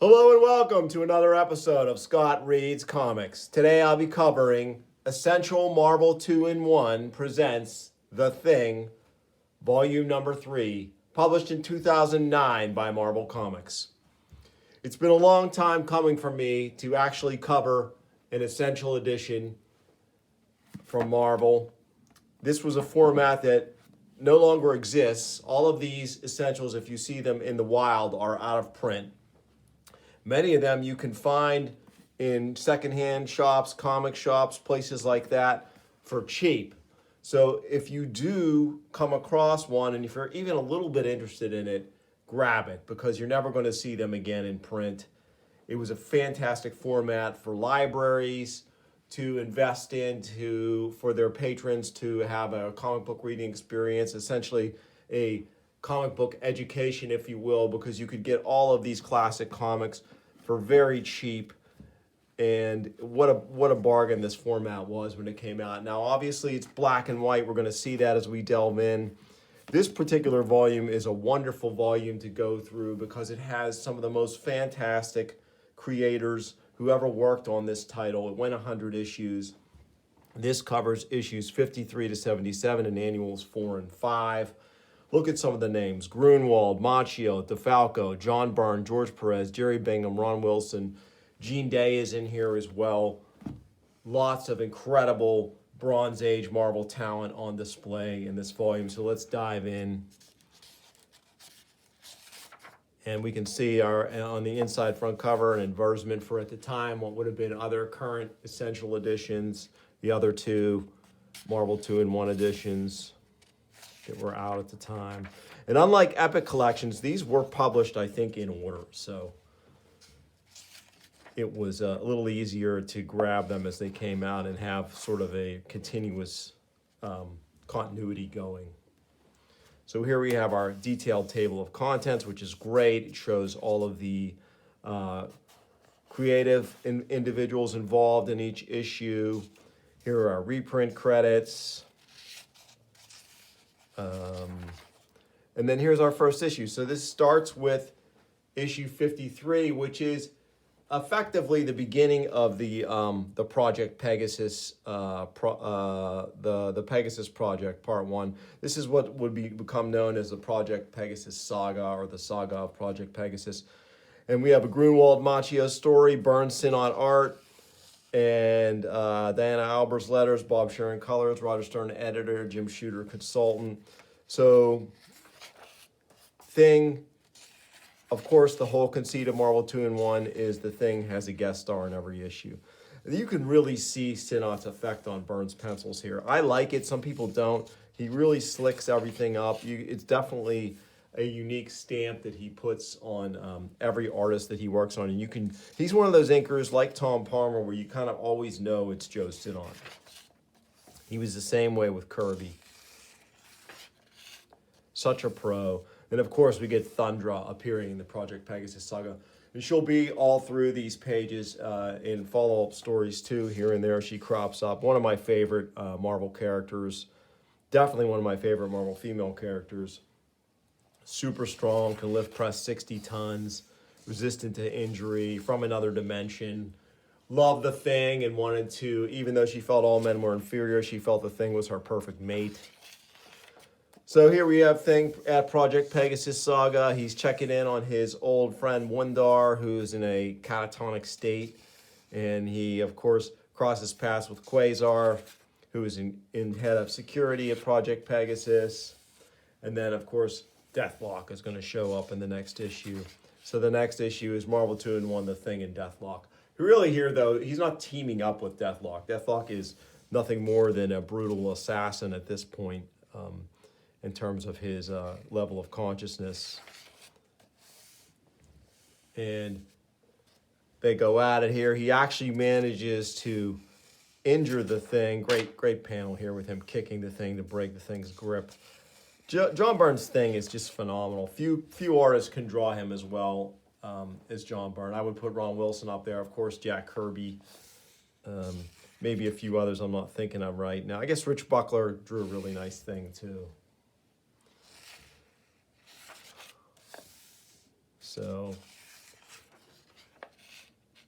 Hello and welcome to another episode of Scott Reads Comics. Today I'll be covering Essential Marvel 2-in-1 presents The Thing, Volume Number 3, published in 2009 by Marvel Comics. It's been a long time coming for me to actually cover an Essential edition from Marvel. This was a format that no longer exists. All of these Essentials, if you see them in the wild, are out of print. Many of them you can find in secondhand shops, comic shops, places like that for cheap. So if you do come across one and if you're even a little bit interested in it, grab it because you're never going to see them again in print. It was a fantastic format for libraries to invest into, for their patrons to have a comic book reading experience, essentially a comic book education, if you will, because you could get all of these classic comics for very cheap. And what a bargain this format was when it came out. Now, obviously, it's black and white. We're going to see that as we delve in. This particular volume is a wonderful volume to go through because it has some of the most fantastic creators who ever worked on this title. It went 100 issues. This covers issues 53 to 77 and annuals 4 and 5. Look at some of the names: Grunwald, Macchio, DeFalco, John Byrne, George Perez, Jerry Bingham, Ron Wilson. Gene Day is in here as well. Lots of incredible Bronze Age Marvel talent on display in this volume. So let's dive in. And we can see on the inside front cover an advertisement for, at the time, what would have been other current Essential editions, the other two Marvel 2-in-1 editions that were out at the time. And unlike Epic Collections, these were published, I think, in order. So it was a little easier to grab them as they came out and have sort of a continuous continuity going. So here we have our detailed table of contents, which is great. It shows all of the creative individuals involved in each issue. Here are our reprint credits. And then here's our first issue. So this starts with issue 53, which is effectively the beginning of the Project Pegasus, the Pegasus Project, Part 1. This is what would become known as the Project Pegasus Saga, or the Saga of Project Pegasus. And we have a Grunwald Macchio story, Byrne Sinnott art, and Diana Albert's letters, Bob Sharon colors, Roger Stern editor, Jim Shooter consultant. So, Thing. Of course, the whole conceit of Marvel 2-in-1 is the Thing has a guest star in every issue. You can really see Sinnott's effect on Byrne's pencils here. I like it. Some people don't. He really slicks everything up. It's definitely a unique stamp that he puts on every artist that he works on. And he's one of those inkers like Tom Palmer where you kind of always know it's Joe Sinnott. He was the same way with Kirby. Such a pro. And of course, we get Thundra appearing in the Project Pegasus Saga. And she'll be all through these pages in follow-up stories too. Here and there, she crops up. One of my favorite Marvel characters. Definitely one of my favorite Marvel female characters. Super strong, can lift press 60 tons, resistant to injury, from another dimension. Loved the Thing and wanted to, even though she felt all men were inferior, she felt the Thing was her perfect mate. So here we have Thing at Project Pegasus Saga. He's checking in on his old friend Wundar, who's in a catatonic state. And he, of course, crosses paths with Quasar, who is in head of security at Project Pegasus. And then, of course, Deathlock is going to show up in the next issue. So the next issue is Marvel 2-in-1, The Thing, and Deathlock. Really here, though, he's not teaming up with Deathlock. Deathlock is nothing more than a brutal assassin at this point. In terms of his level of consciousness. And they go at it here. He actually manages to injure the Thing. Great panel here with him kicking the Thing to break the Thing's grip. John Byrne's Thing is just phenomenal. Few artists can draw him as well as John Byrne. I would put Ron Wilson up there. Of course, Jack Kirby. Maybe a few others I'm not thinking of right now. I guess Rich Buckler drew a really nice Thing too. So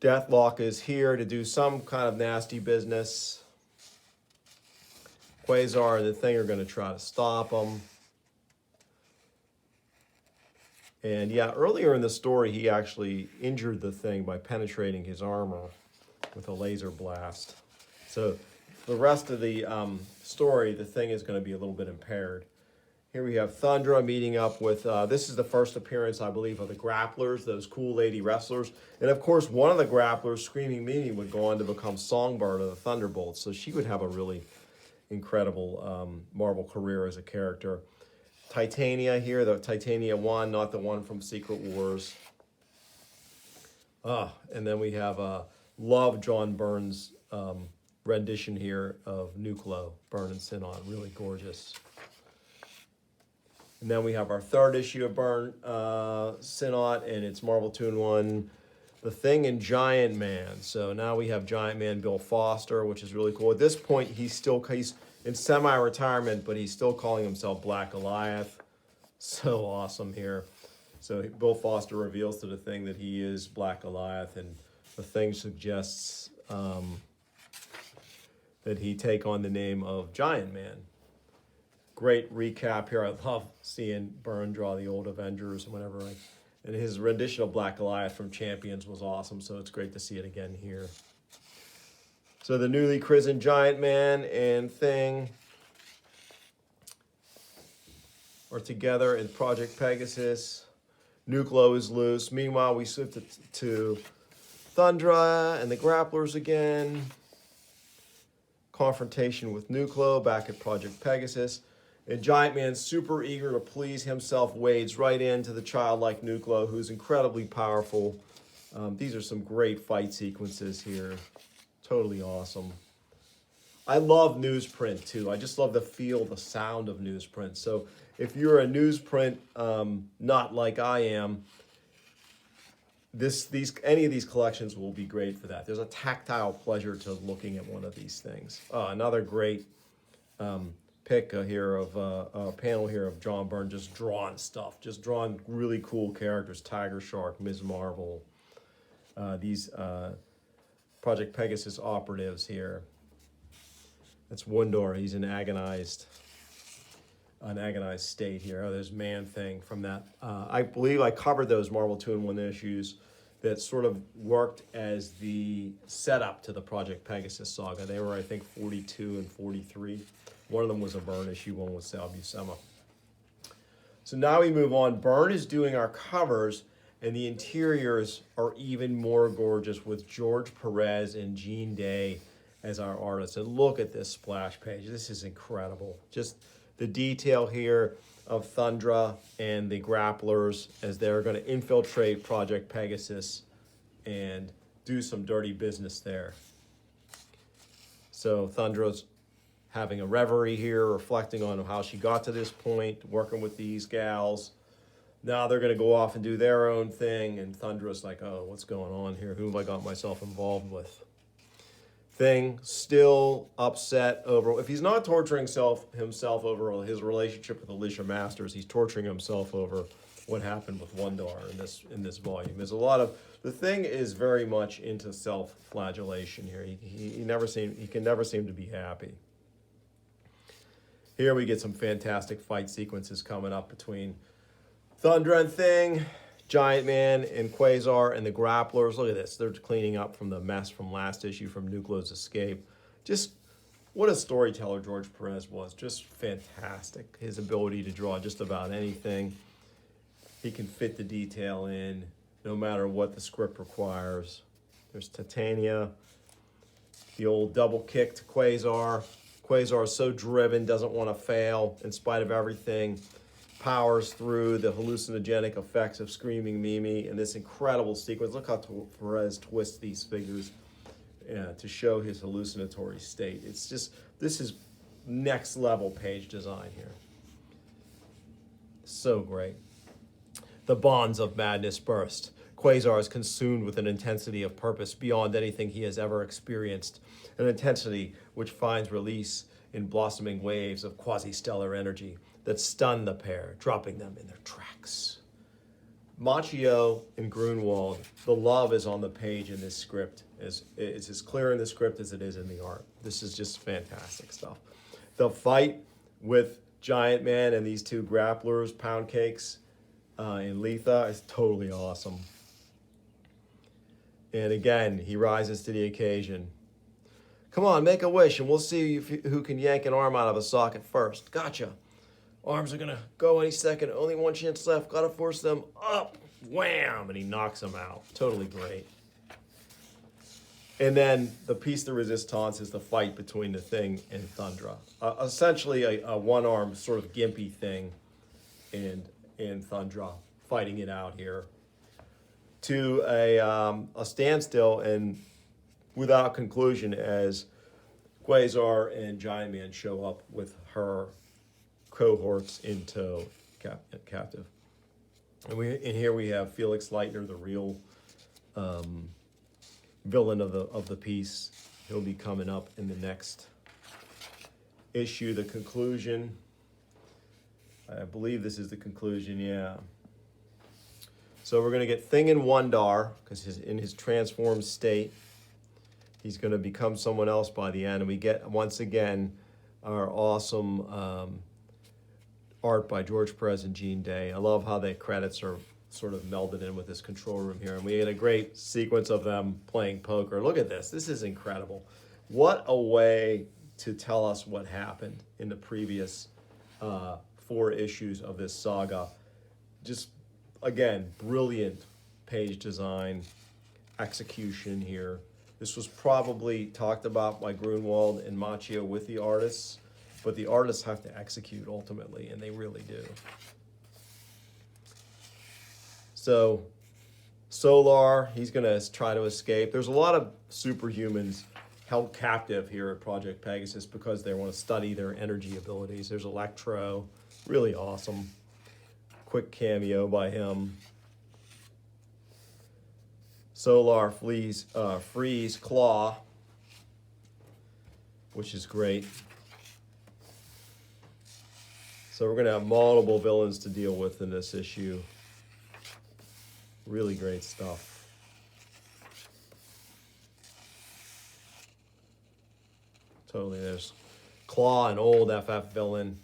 Deathlock is here to do some kind of nasty business. Quasar and the Thing are going to try to stop him. And yeah, earlier in the story, he actually injured the Thing by penetrating his armor with a laser blast. So the rest of the story, the Thing is going to be a little bit impaired. Here we have Thundra meeting up with, this is the first appearance, I believe, of the Grapplers, those cool lady wrestlers. And of course, one of the Grapplers, Screaming Mimi, would go on to become Songbird of the Thunderbolts. So she would have a really incredible Marvel career as a character. Titania here, the Titania 1, not the one from Secret Wars. And then we have love John Byrne's rendition here of Nucleo, Byrne and Sinon, really gorgeous. And then we have our third issue of Byrne, Sinnot, and it's Marvel 2-in-1, The Thing and Giant Man. So now we have Giant Man Bill Foster, which is really cool. At this point, he's in semi-retirement, but he's still calling himself Black Goliath. So awesome here. So Bill Foster reveals to the Thing that he is Black Goliath, and the Thing suggests that he take on the name of Giant Man. Great recap here. I love seeing Byrne draw the old Avengers whenever and his rendition of Black Goliath from Champions was awesome, so it's great to see it again here. So the newly christened Giant Man and Thing are together in Project Pegasus. Nucleo is loose. Meanwhile, we switch to Thundra and the Grapplers again. Confrontation with Nucleo back at Project Pegasus. And Giant Man, super eager to please himself, wades right into the childlike Nucleo, who's incredibly powerful. These are some great fight sequences here. Totally awesome. I love newsprint too. I just love the feel, the sound of newsprint. So if you're a newsprint nut like I am, any of these collections will be great for that. There's a tactile pleasure to looking at one of these things. Another great pick here of a panel here of John Byrne just drawing stuff, just drawing really cool characters. Tiger Shark, Ms. Marvel, these Project Pegasus operatives here. That's Wundor. He's in agonized state here. Oh, there's Man Thing from that. I believe I covered those Marvel 2-in-1 issues that sort of worked as the setup to the Project Pegasus saga. They were, I think, 42 and 43. One of them was a Byrne issue, one was Sal Buscema. So now we move on. Byrne is doing our covers, and the interiors are even more gorgeous with George Perez and Gene Day as our artists. And look at this splash page. This is incredible. Just the detail here of Thundra and the Grapplers as they're going to infiltrate Project Pegasus and do some dirty business there. So Thundra's having a reverie here, reflecting on how she got to this point, working with these gals. Now they're going to go off and do their own thing, and Thundra's like, oh, what's going on here? Who have I got myself involved with? Thing still upset over, if he's not torturing himself over his relationship with Alicia Masters, he's torturing himself over what happened with Wundar in this volume. There's a lot of, the Thing is very much into self-flagellation here. He can never seem to be happy. Here we get some fantastic fight sequences coming up between Thundra and Thing, Giant Man and Quasar, and the Grapplers. Look at this. They're cleaning up from the mess from last issue from Nucleo's escape. Just what a storyteller George Perez was. Just fantastic. His ability to draw just about anything. He can fit the detail in no matter what the script requires. There's Titania, the old double kick to Quasar. Quasar is so driven, doesn't want to fail in spite of everything. Powers through the hallucinogenic effects of Screaming Mimi in this incredible sequence. Look how Perez twists these figures to show his hallucinatory state. It's just, this is next level page design here. So great. The bonds of madness burst. Quasar is consumed with an intensity of purpose beyond anything he has ever experienced, an intensity which finds release in blossoming waves of quasi-stellar energy that stun the pair, dropping them in their tracks. Macchio and Grunwald, the love is on the page in this script. It's as clear in the script as it is in the art. This is just fantastic stuff. The fight with Giant Man and these two grapplers, Pound Cakes and Letha, is totally awesome. And again, he rises to the occasion. Come on, make a wish, and we'll see who can yank an arm out of a socket first. Gotcha. Arms are going to go any second. Only one chance left. Got to force them up. Wham! And he knocks them out. Totally great. And then the piece de resistance is the fight between the Thing and Thundra. Essentially a one-arm sort of gimpy Thing and Thundra fighting it out here to a standstill and without conclusion as Quasar and Giant Man show up with her cohorts in tow, captive. And here we have Felix Leitner, the real villain of the piece. He'll be coming up in the next issue, the conclusion. I believe this is the conclusion, yeah. So we're going to get Thing in Wondar, because in his transformed state, he's going to become someone else by the end. And we get, once again, our awesome art by George Perez and Gene Day. I love how the credits are sort of melded in with this control room here. And we get a great sequence of them playing poker. Look at this. This is incredible. What a way to tell us what happened in the previous 4 issues of this saga. Just, again, brilliant page design, execution here. This was probably talked about by Grunwald and Macchio with the artists, but the artists have to execute ultimately, and they really do. So, Solar, he's going to try to escape. There's a lot of superhumans held captive here at Project Pegasus because they want to study their energy abilities. There's Electro, really awesome. Quick cameo by him. Solar frees Claw, which is great. So we're going to have multiple villains to deal with in this issue. Really great stuff. Totally. There's Claw, an old FF villain,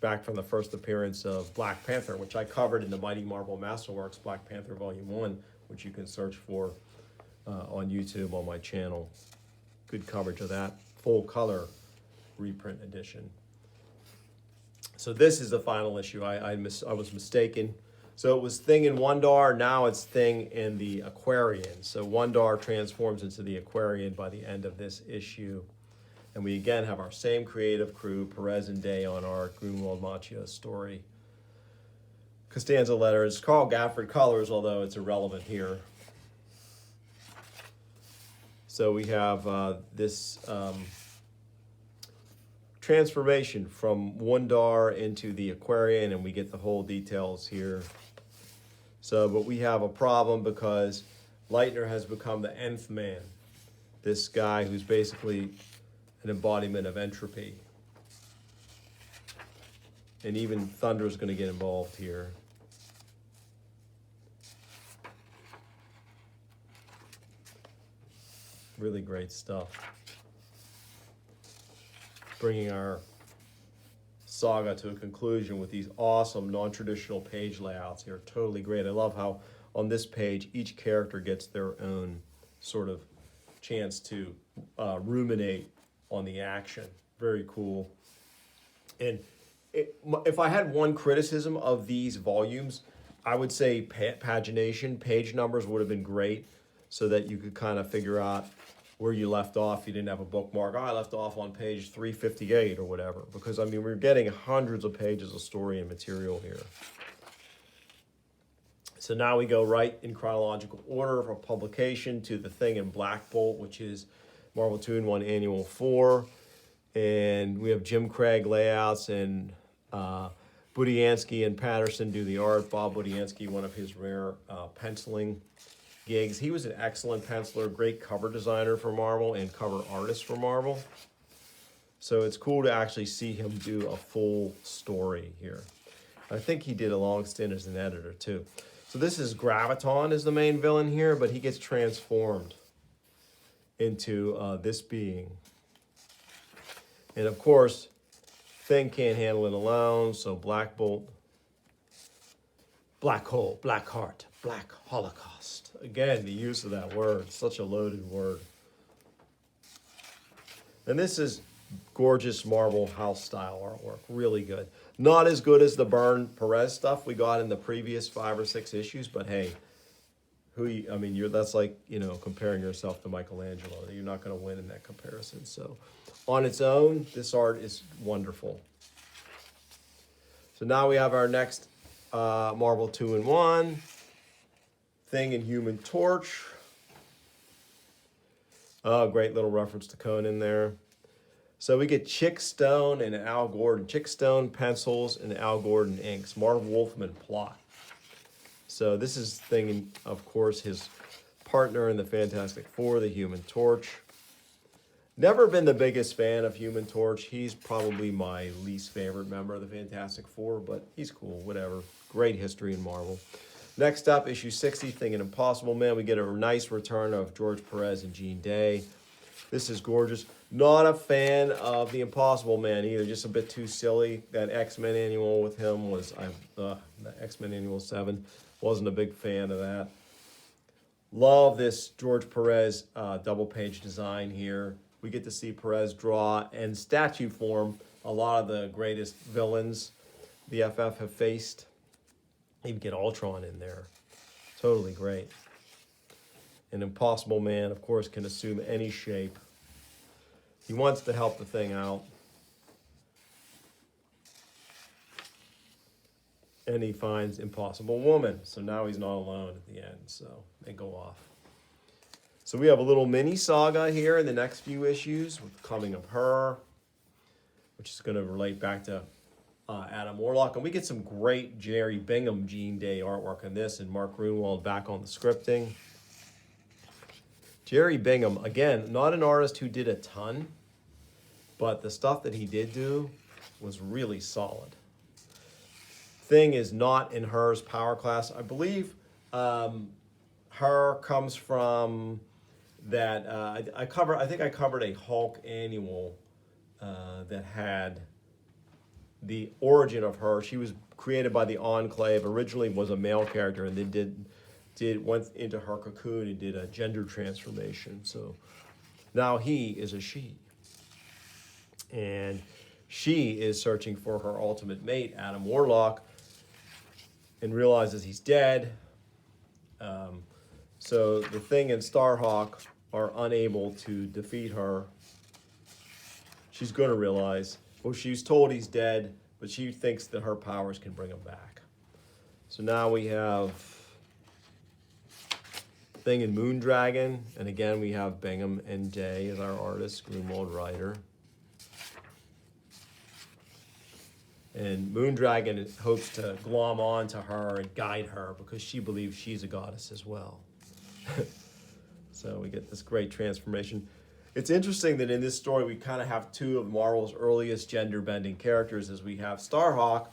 back from the first appearance of Black Panther, which I covered in the Mighty Marvel Masterworks Black Panther Volume 1, which you can search for on YouTube on my channel. Good coverage of that. Full color reprint edition. So this is the final issue. I was mistaken. So it was Thing in Wondar, now it's Thing in the Aquarian. So Wondar transforms into the Aquarian by the end of this issue. And we again have our same creative crew, Perez and Day on art, Grunwald Macchio story. Costanza letters, Carl Gafford colors, although it's irrelevant here. So we have this transformation from Wondar into the Aquarian, and we get the whole details here. So, but we have a problem because Leitner has become the nth man. This guy who's basically an embodiment of entropy. And even Thunder's going to get involved here. Really great stuff. Bringing our saga to a conclusion with these awesome non-traditional page layouts here. Totally great. I love how on this page each character gets their own sort of chance to ruminate on the action. Very cool. And if I had one criticism of these volumes, I would say pagination, page numbers would have been great so that you could kind of figure out where you left off. You didn't have a bookmark. Oh, I left off on page 358 or whatever. Because, I mean, we're getting hundreds of pages of story and material here. So now we go right in chronological order for publication to the Thing in Black Bolt, which is Marvel 2-in-1 Annual 4. And we have Jim Craig layouts and Budiansky and Patterson do the art. Bob Budiansky, one of his rare penciling gigs. He was an excellent penciler, great cover designer for Marvel and cover artist for Marvel. So it's cool to actually see him do a full story here. I think he did a long stint as an editor too. So this is Graviton is the main villain here, but he gets transformed into this being. And of course, Thing can't handle it alone, so Black Bolt, Black Hole, Black Heart, Black Holocaust. Again, the use of that word, such a loaded word. And this is gorgeous marble house style artwork, really good. Not as good as the Byrne Perez stuff we got in the previous 5 or 6 issues, but hey, that's like, comparing yourself to Michelangelo. You're not going to win in that comparison. So on its own, this art is wonderful. So now we have our next Marvel 2-in-1, Thing and Human Torch. Oh, great little reference to Conan there. So we get Chick Stone and Al Gordon. Chick Stone pencils and Al Gordon inks. Marv Wolfman plot. So this is Thing, and of course, his partner in the Fantastic Four, the Human Torch. Never been the biggest fan of Human Torch. He's probably my least favorite member of the Fantastic Four, but he's cool, whatever. Great history in Marvel. Next up, issue 60, Thing and Impossible Man. We get a nice return of George Perez and Jean Day. This is gorgeous. Not a fan of the Impossible Man either. Just a bit too silly. That X-Men annual with him was, the X-Men annual 7. Wasn't a big fan of that. Love this George Perez double-page design here. We get to see Perez draw in statue form a lot of the greatest villains the FF have faced. Even get Ultron in there. Totally great. An Impossible Man, of course, can assume any shape. He wants to help the Thing out. And he finds Impossible Woman. So now he's not alone at the end. So they go off. So we have a little mini saga here in the next few issues with the coming of her, which is going to relate back to Adam Warlock. And we get some great Jerry Bingham Jean Day artwork on this, and Mark Grunwald back on the scripting. Jerry Bingham, again, not an artist who did a ton, but the stuff that he did do was really solid. Thing is not in her's power class. I believe her comes from that. I think I covered a Hulk annual that had the origin of her. She was created by the Enclave. Originally was a male character, and then went into her cocoon and did a gender transformation. So now he is a she. And she is searching for her ultimate mate, Adam Warlock, and realizes he's dead. So the Thing and Starhawk are unable to defeat her. She's going to realize, well, she's told he's dead, but she thinks that her powers can bring him back. So now we have Thing and Moondragon, and again we have Bingham and Day as our artist, Grunwald writer. And Moondragon hopes to glom on to her and guide her because she believes she's a goddess as well. So we get this great transformation. It's interesting that in this story we kind of have two of Marvel's earliest gender-bending characters, as we have Starhawk,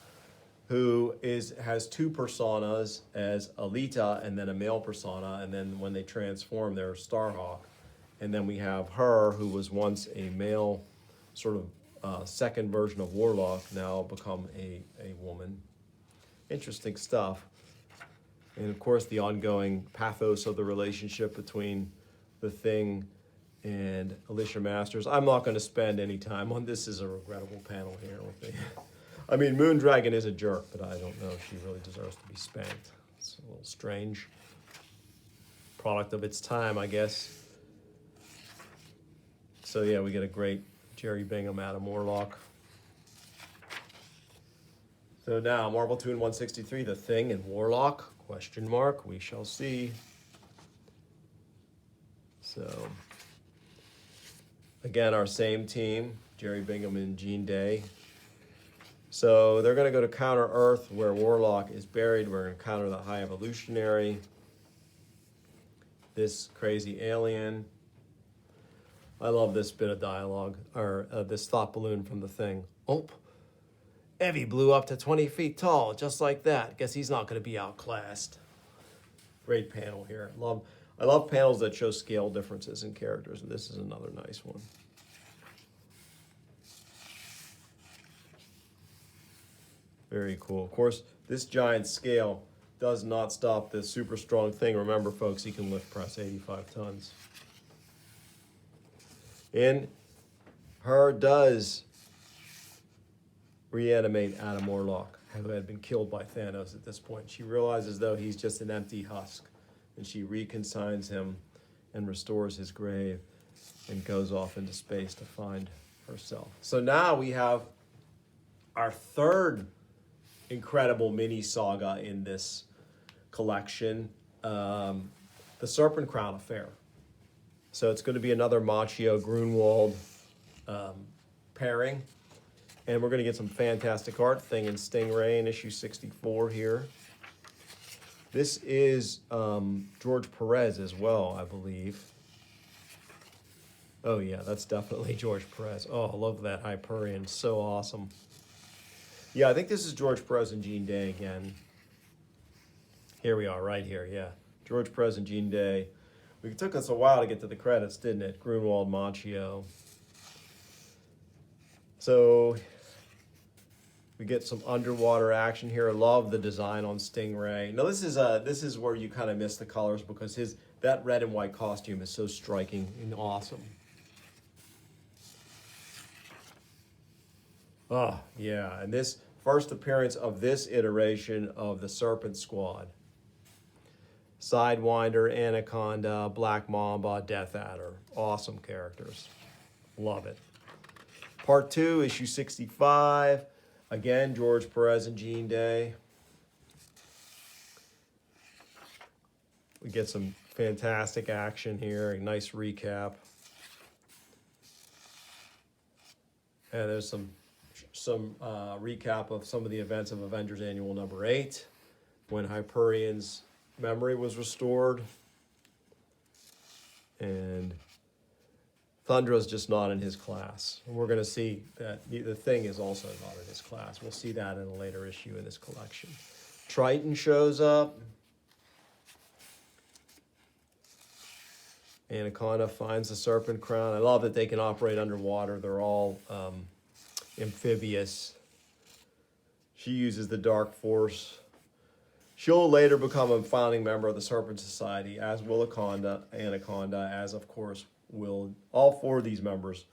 who has two personas as Alita and then a male persona, and then when they transform, they're Starhawk. And then we have her, who was once a male sort of second version of Warlock, now become a woman. Interesting stuff. And of course, the ongoing pathos of the relationship between the Thing and Alicia Masters. I'm not going to spend any time on this. Is a regrettable panel here with me. I mean, Moondragon is a jerk, but I don't know if she really deserves to be spanked. It's a little strange. Product of its time, I guess. So yeah, we get a great Jerry Bingham, Adam Warlock. So now, Marvel 2 in 163, The Thing and Warlock, ? We shall see. So, again, our same team, Jerry Bingham and Jean Day. So they're going to go to Counter Earth, where Warlock is buried. We're going to counter the High Evolutionary, this crazy alien. I love this bit of dialogue, or this thought balloon from The Thing. Oh, Evie blew up to 20 feet tall, just like that. Guess he's not going to be outclassed. Great panel here. I love panels that show scale differences in characters, and this is another nice one. Very cool. Of course, this giant scale does not stop this super strong thing. Remember, folks, he can lift press 85 tons. And her does reanimate Adam Warlock, who had been killed by Thanos at this point. She realizes, though, he's just an empty husk, and she reconsigns him and restores his grave and goes off into space to find herself. So now we have our third incredible mini saga in this collection, the Serpent Crown Affair. So it's going to be another Macchio Grunwald pairing. And we're going to get some fantastic art. Thing in Stingray in issue 64 here. This is George Perez as well, I believe. Oh yeah, that's definitely George Perez. Oh, I love that Hyperion. So awesome. Yeah, I think this is George Perez and Gene Day again. Here we are, right here, yeah. George Perez and Gene Day. It took us a while to get to the credits, didn't it? Grunwald, Macchio. So we get some underwater action here. I love the design on Stingray. Now this is where you kind of miss the colors because that red and white costume is so striking and awesome. Oh, yeah, and this first appearance of this iteration of the Serpent Squad. Sidewinder, Anaconda, Black Mamba, Death Adder. Awesome characters. Love it. Part 2, issue 65. Again, George Perez and Gene Day. We get some fantastic action here. A nice recap. And there's some recap of some of the events of Avengers Annual number 8, when Hyperion's memory was restored. And Thundra's just not in his class. And we're going to see that the Thing is also not in his class. We'll see that in a later issue in this collection. Triton shows up. Anaconda finds the Serpent Crown. I love that they can operate underwater. They're all amphibious. She uses the Dark Force. She'll later become a founding member of the Serpent Society, as will Anaconda, as of course will all 4 of these members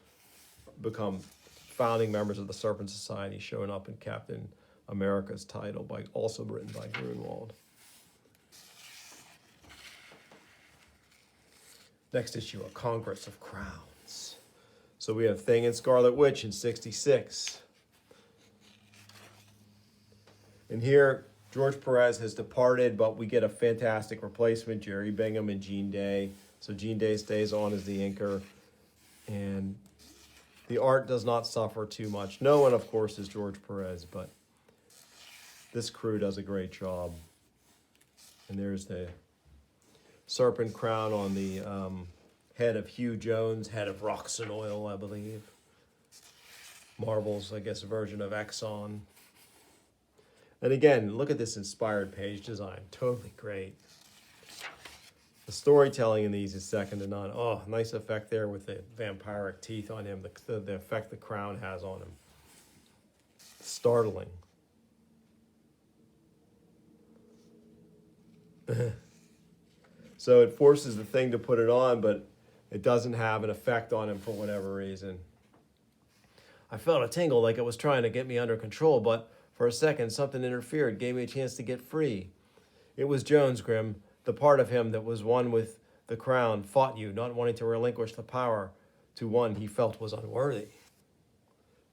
become founding members of the Serpent Society, showing up in Captain America's title, also written by Grunwald. Next issue, A Congress of Crowns. So we have Thing and Scarlet Witch in 66. And here, George Perez has departed, but we get a fantastic replacement, Jerry Bingham and Gene Day. So Gene Day stays on as the inker, and the art does not suffer too much. No one, of course, is George Perez, but this crew does a great job. And there's the Serpent Crown on the head of Hugh Jones, head of Roxxon Oil, I believe. Marvel's, I guess, version of Exxon. And again, look at this inspired page design. Totally great. The storytelling in these is second to none. Oh, nice effect there with the vampiric teeth on him, the effect the crown has on him. Startling. So it forces the Thing to put it on, but it doesn't have an effect on him for whatever reason. I felt a tingle like it was trying to get me under control, but for a second something interfered, gave me a chance to get free. It was Jones, Grim. The part of him that was one with the crown fought you, not wanting to relinquish the power to one he felt was unworthy.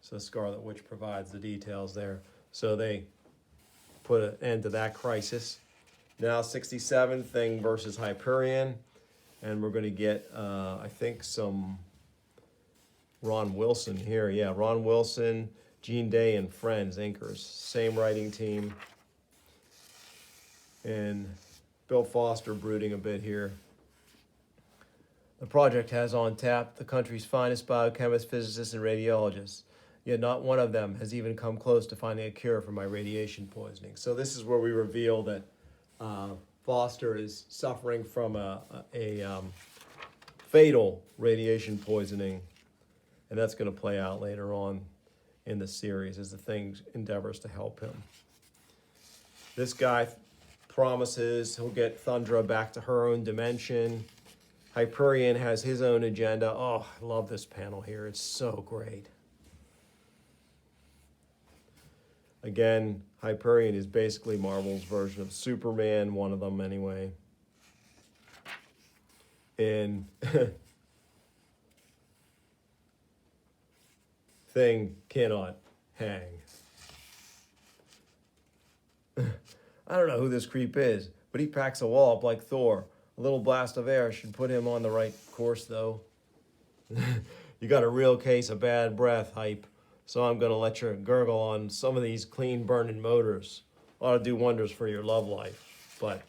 So Scarlet Witch provides the details there. So they put an end to that crisis. Now 67, Thing versus Hyperion. And we're going to get, I think, some Ron Wilson here. Yeah, Ron Wilson, Gene Day, and Friends, inkers. Same writing team. And Bill Foster brooding a bit here. The project has on tap the country's finest biochemists, physicists, and radiologists. Yet not one of them has even come close to finding a cure for my radiation poisoning. So this is where we reveal that Foster is suffering from a fatal radiation poisoning, and that's going to play out later on in the series as the Thing endeavors to help him. This guy promises he'll get Thundra back to her own dimension. Hyperion has his own agenda. Oh, I love this panel here. It's so great. Again, Hyperion is basically Marvel's version of Superman, one of them anyway. And Thing cannot hang. I don't know who this creep is, but he packs a wallop like Thor. A little blast of air should put him on the right course, though. You got a real case of bad breath, Hype. So I'm going to let you gurgle on some of these clean burning motors. Ought to do wonders for your love life. But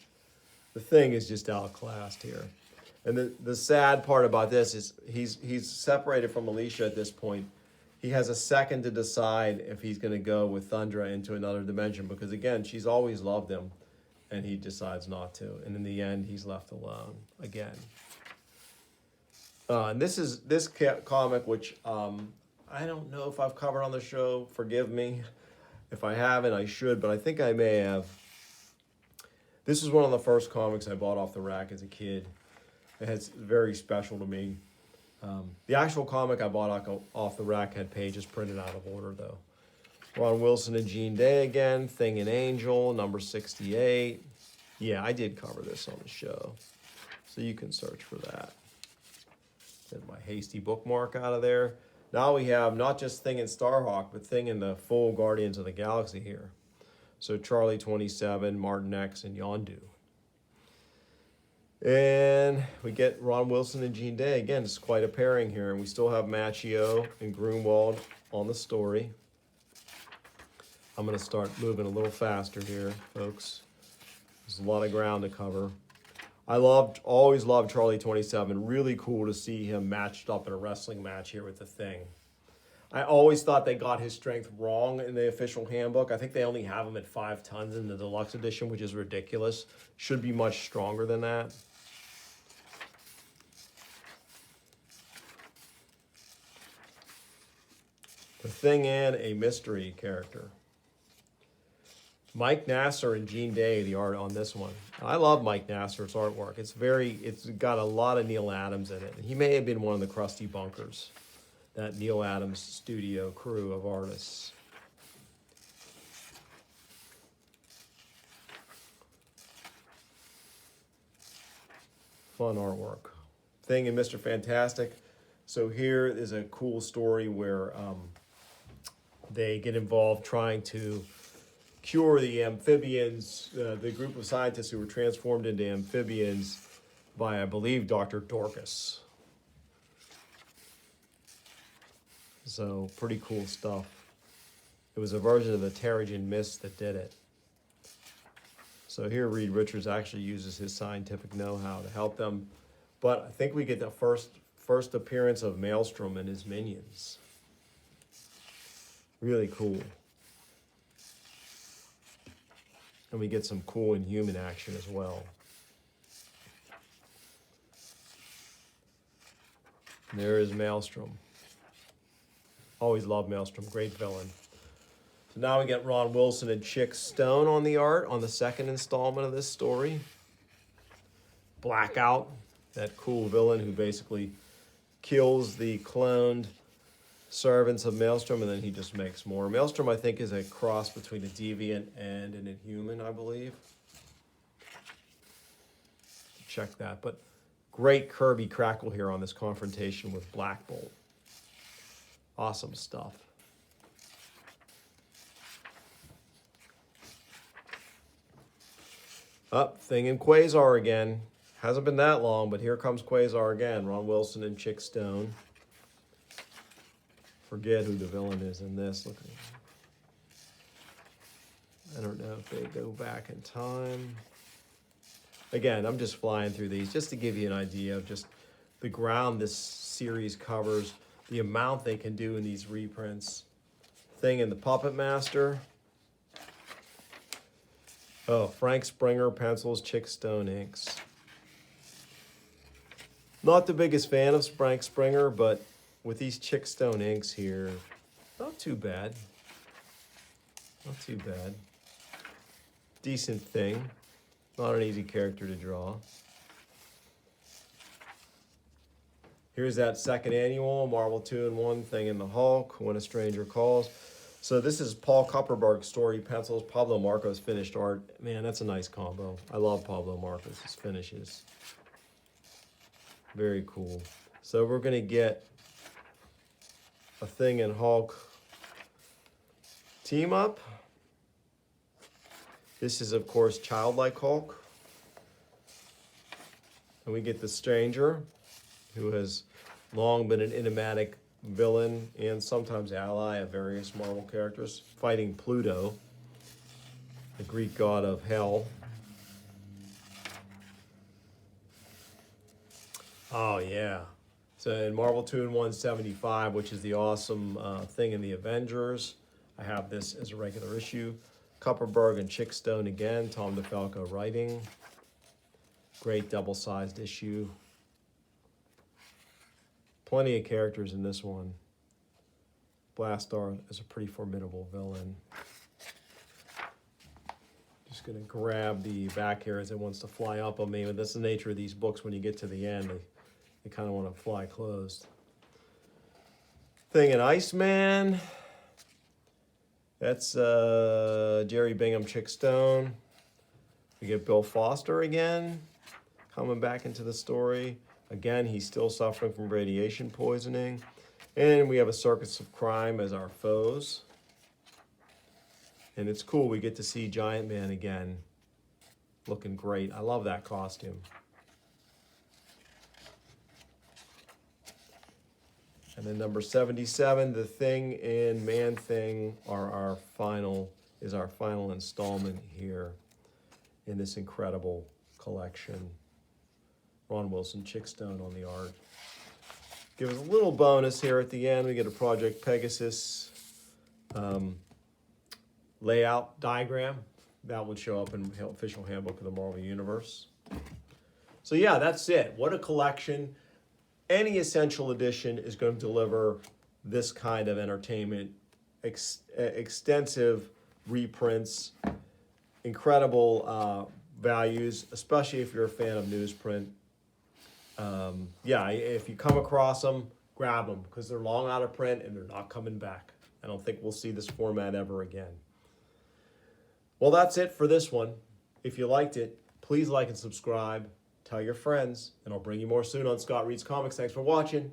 the Thing is just outclassed here. And the sad part about this is he's separated from Alicia at this point. He has a second to decide if he's going to go with Thundra into another dimension because, again, she's always loved him, and he decides not to. And in the end, he's left alone again. And this comic, which I don't know if I've covered on the show. Forgive me if I haven't. I should, but I think I may have. This is one of the first comics I bought off the rack as a kid. It's very special to me. The actual comic I bought off the rack had pages printed out of order, though. Ron Wilson and Jean Day again. Thing and Angel, number 68. Yeah, I did cover this on the show, so you can search for that. Get my hasty bookmark out of there. Now we have not just Thing and Starhawk, but Thing and the full Guardians of the Galaxy here. So Charlie 27, Martin X, and Yondu. And we get Ron Wilson and Jean Day. Again, it's quite a pairing here. And we still have Macchio and Grunwald on the story. I'm going to start moving a little faster here, folks. There's a lot of ground to cover. I always loved Charlie 27. Really cool to see him matched up in a wrestling match here with the Thing. I always thought they got his strength wrong in the official handbook. I think they only have him at 5 tons in the deluxe edition, which is ridiculous. Should be much stronger than that. The Thing and a mystery character. Mike Nasser and Jean Day, the art on this one. I love Mike Nasser's artwork. It's got a lot of Neil Adams in it. He may have been one of the Krusty Bunkers, that Neil Adams studio crew of artists. Fun artwork. Thing and Mr. Fantastic. So here is a cool story where they get involved trying to cure the amphibians, the group of scientists who were transformed into amphibians by, I believe, Dr. Dorcas. So pretty cool stuff. It was a version of the Terrigen Mist that did it. So here Reed Richards actually uses his scientific know-how to help them. But I think we get the first appearance of Maelstrom and his minions. Really cool. And we get some cool Inhuman action as well. And there is Maelstrom. Always loved Maelstrom, great villain. So now we get Ron Wilson and Chick Stone on the art on the second installment of this story. Blackout, that cool villain who basically kills the cloned servants of Maelstrom, and then he just makes more. Maelstrom, I think, is a cross between a deviant and an Inhuman, I believe. Check that. But great Kirby crackle here on this confrontation with Black Bolt. Awesome stuff. Thing and Quasar again. Hasn't been that long, but here comes Quasar again. Ron Wilson and Chick Stone. Forget who the villain is in this. Look, I don't know if they go back in time. Again, I'm just flying through these just to give you an idea of just the ground this series covers, the amount they can do in these reprints. Thing and the Puppet Master. Oh, Frank Springer pencils, Chick Stone inks. Not the biggest fan of Frank Springer, but with these Chick Stone inks here, not too bad. Not too bad. Decent thing. Not an easy character to draw. Here's that second annual Marvel 2-in-1 thing in the Hulk, When a Stranger Calls. So this is Paul Kupperberg's story pencils, Pablo Marcos finished art. Man, that's a nice combo. I love Pablo Marcos' finishes. Very cool. So we're going to get a thing in Hulk team up. This is, of course, Childlike Hulk. And we get the Stranger, who has long been an enigmatic villain and sometimes ally of various Marvel characters, fighting Pluto, the Greek god of hell. Oh, yeah. So in Marvel 2-in-1 75, which is the awesome thing in the Avengers, I have this as a regular issue. Kupperberg and Chick Stone again, Tom DeFalco writing. Great double-sized issue. Plenty of characters in this one. Blastar is a pretty formidable villain. Just going to grab the back here as it wants to fly up on me. But that's the nature of these books. When you get to the end, they kind of want to fly closed. Thing in Iceman. That's Jerry Bingham, Chick Stone. We get Bill Foster again, coming back into the story. Again, he's still suffering from radiation poisoning. And we have a Circus of Crime as our foes. And it's cool, we get to see Giant Man again. Looking great. I love that costume. And then number 77, The Thing and Man Thing are our final installment here in this incredible collection. Ron Wilson, Chick Stone on the art. Give us a little bonus here at the end. We get a Project Pegasus layout diagram. That would show up in the official handbook of the Marvel Universe. So yeah, that's it. What a collection. Any Essential Edition is going to deliver this kind of entertainment, extensive reprints, incredible values, especially if you're a fan of newsprint. Yeah, if you come across them, grab them because they're long out of print and they're not coming back. I don't think we'll see this format ever again. Well, that's it for this one. If you liked it, please like and subscribe. Tell your friends, and I'll bring you more soon on Scott Reads Comics. Thanks for watching.